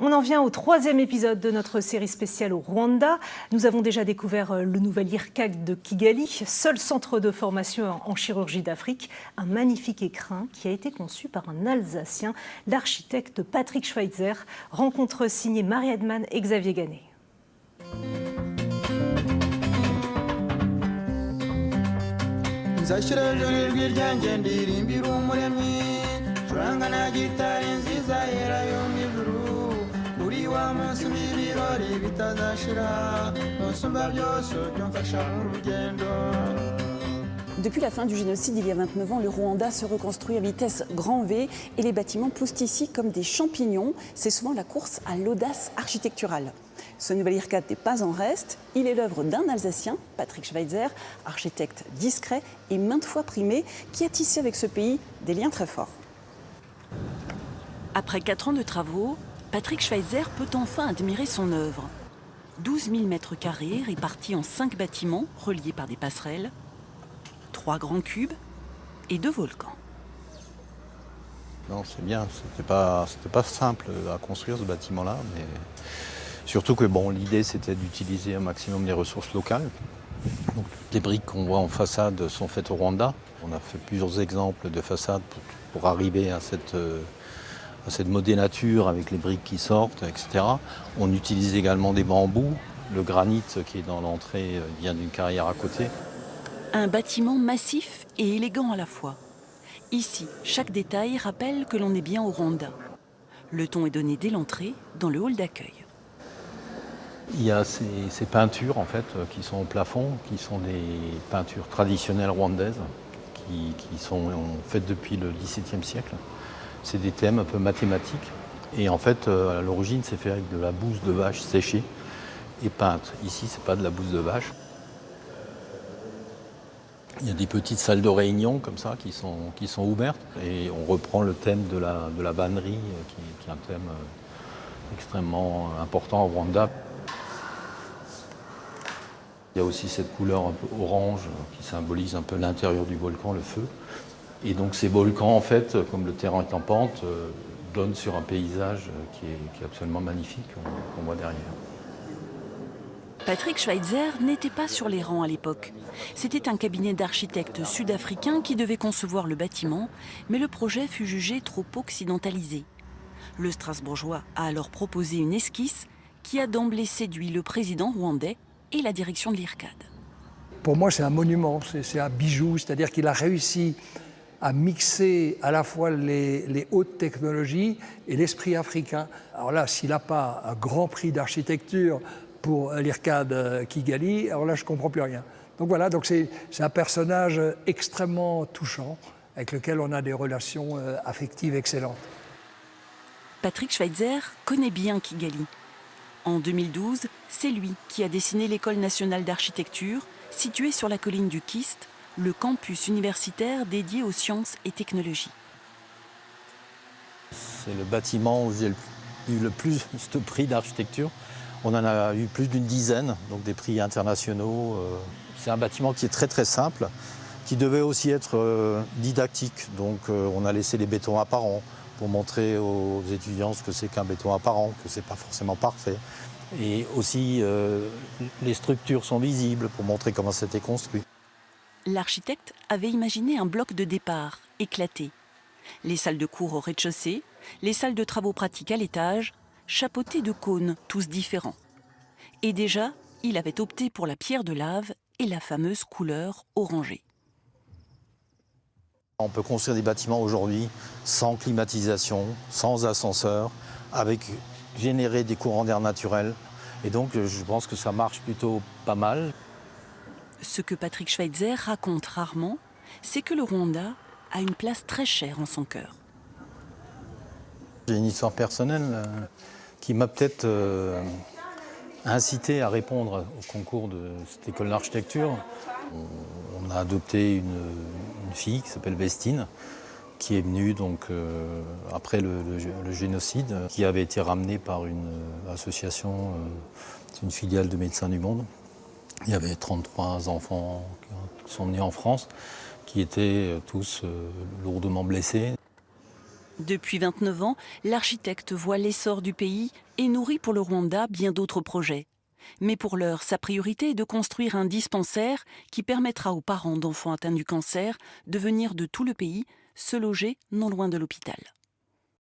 On en vient au troisième épisode de notre série spéciale au Rwanda. Nous avons déjà découvert le nouvel IRCAD de Kigali, seul centre de formation en chirurgie d'Afrique, un magnifique écrin qui a été conçu par un Alsacien, l'architecte Patrick Schweitzer. Rencontre signée Marie Edman et Xavier Gannet. Depuis la fin du génocide, il y a 29 ans, le Rwanda se reconstruit à vitesse grand V et les bâtiments poussent ici comme des champignons. C'est souvent la course à l'audace architecturale. Ce nouvel IRCAD n'est pas en reste. Il est l'œuvre d'un Alsacien, Patrick Schweitzer, architecte discret et maintes fois primé, qui a tissé avec ce pays des liens très forts. Après 4 ans de travaux, Patrick Schweitzer peut enfin admirer son œuvre. 12 000 mètres carrés répartis en 5 bâtiments reliés par des passerelles, 3 grands cubes et 2 volcans. Non, c'est bien, c'était pas simple à construire ce bâtiment-là, mais surtout que bon, l'idée c'était d'utiliser un maximum les ressources locales. Donc, les briques qu'on voit en façade sont faites au Rwanda. On a fait plusieurs exemples de façades pour arriver à cette modénature avec les briques qui sortent, etc. On utilise également des bambous. Le granit qui est dans l'entrée vient d'une carrière à côté. Un bâtiment massif et élégant à la fois. Ici, chaque détail rappelle que l'on est bien au Rwanda. Le ton est donné dès l'entrée, dans le hall d'accueil. Il y a ces peintures en fait, qui sont au plafond, qui sont des peintures traditionnelles rwandaises, qui sont faites depuis le XVIIe siècle. C'est des thèmes un peu mathématiques. Et en fait, à l'origine, c'est fait avec de la bouse de vache séchée et peinte. Ici, c'est pas de la bouse de vache. Il y a des petites salles de réunion comme ça qui sont ouvertes. Et on reprend le thème de la vannerie, qui est un thème extrêmement important au Rwanda. Il y a aussi cette couleur un peu orange qui symbolise un peu l'intérieur du volcan, le feu. Et donc ces volcans, en fait, comme le terrain est en pente, donnent sur un paysage qui est absolument magnifique, qu'on voit derrière. Patrick Schweitzer n'était pas sur les rangs à l'époque. C'était un cabinet d'architectes sud-africains qui devait concevoir le bâtiment, mais le projet fut jugé trop occidentalisé. Le Strasbourgeois a alors proposé une esquisse qui a d'emblée séduit le président rwandais et la direction de l'IRCAD. Pour moi, c'est un monument, c'est un bijou, c'est-à-dire qu'il a réussi à mixer à la fois les hautes technologies et l'esprit africain. Alors là, s'il n'a pas un grand prix d'architecture pour l'IRCAD Kigali, alors là, je ne comprends plus rien. Donc voilà, c'est un personnage extrêmement touchant, avec lequel on a des relations affectives excellentes. Patrick Schweitzer connaît bien Kigali. En 2012, c'est lui qui a dessiné l'École nationale d'architecture, située sur la colline du Kist, le campus universitaire dédié aux sciences et technologies. C'est le bâtiment où j'ai eu le plus de prix d'architecture. On en a eu plus d'une dizaine, donc des prix internationaux. C'est un bâtiment qui est très très simple, qui devait aussi être didactique. Donc on a laissé les bétons apparents pour montrer aux étudiants ce que c'est qu'un béton apparent, que ce n'est pas forcément parfait. Et aussi les structures sont visibles pour montrer comment c'était construit. L'architecte avait imaginé un bloc de départ éclaté. Les salles de cours au rez-de-chaussée, les salles de travaux pratiques à l'étage, chapeautés de cônes, tous différents. Et déjà, il avait opté pour la pierre de lave et la fameuse couleur orangée. On peut construire des bâtiments aujourd'hui sans climatisation, sans ascenseur, avec générer des courants d'air naturels. Et donc, je pense que ça marche plutôt pas mal. Ce que Patrick Schweitzer raconte rarement, c'est que le Rwanda a une place très chère en son cœur. J'ai une histoire personnelle qui m'a peut-être incité à répondre au concours de cette école d'architecture. On a adopté une fille qui s'appelle Vestine, qui est venue donc, après le génocide, qui avait été ramenée par une association, c'est une filiale de Médecins du Monde. Il y avait 33 enfants qui sont nés en France, qui étaient tous lourdement blessés. Depuis 29 ans, l'architecte voit l'essor du pays et nourrit pour le Rwanda bien d'autres projets. Mais pour l'heure, sa priorité est de construire un dispensaire qui permettra aux parents d'enfants atteints du cancer de venir de tout le pays se loger non loin de l'hôpital.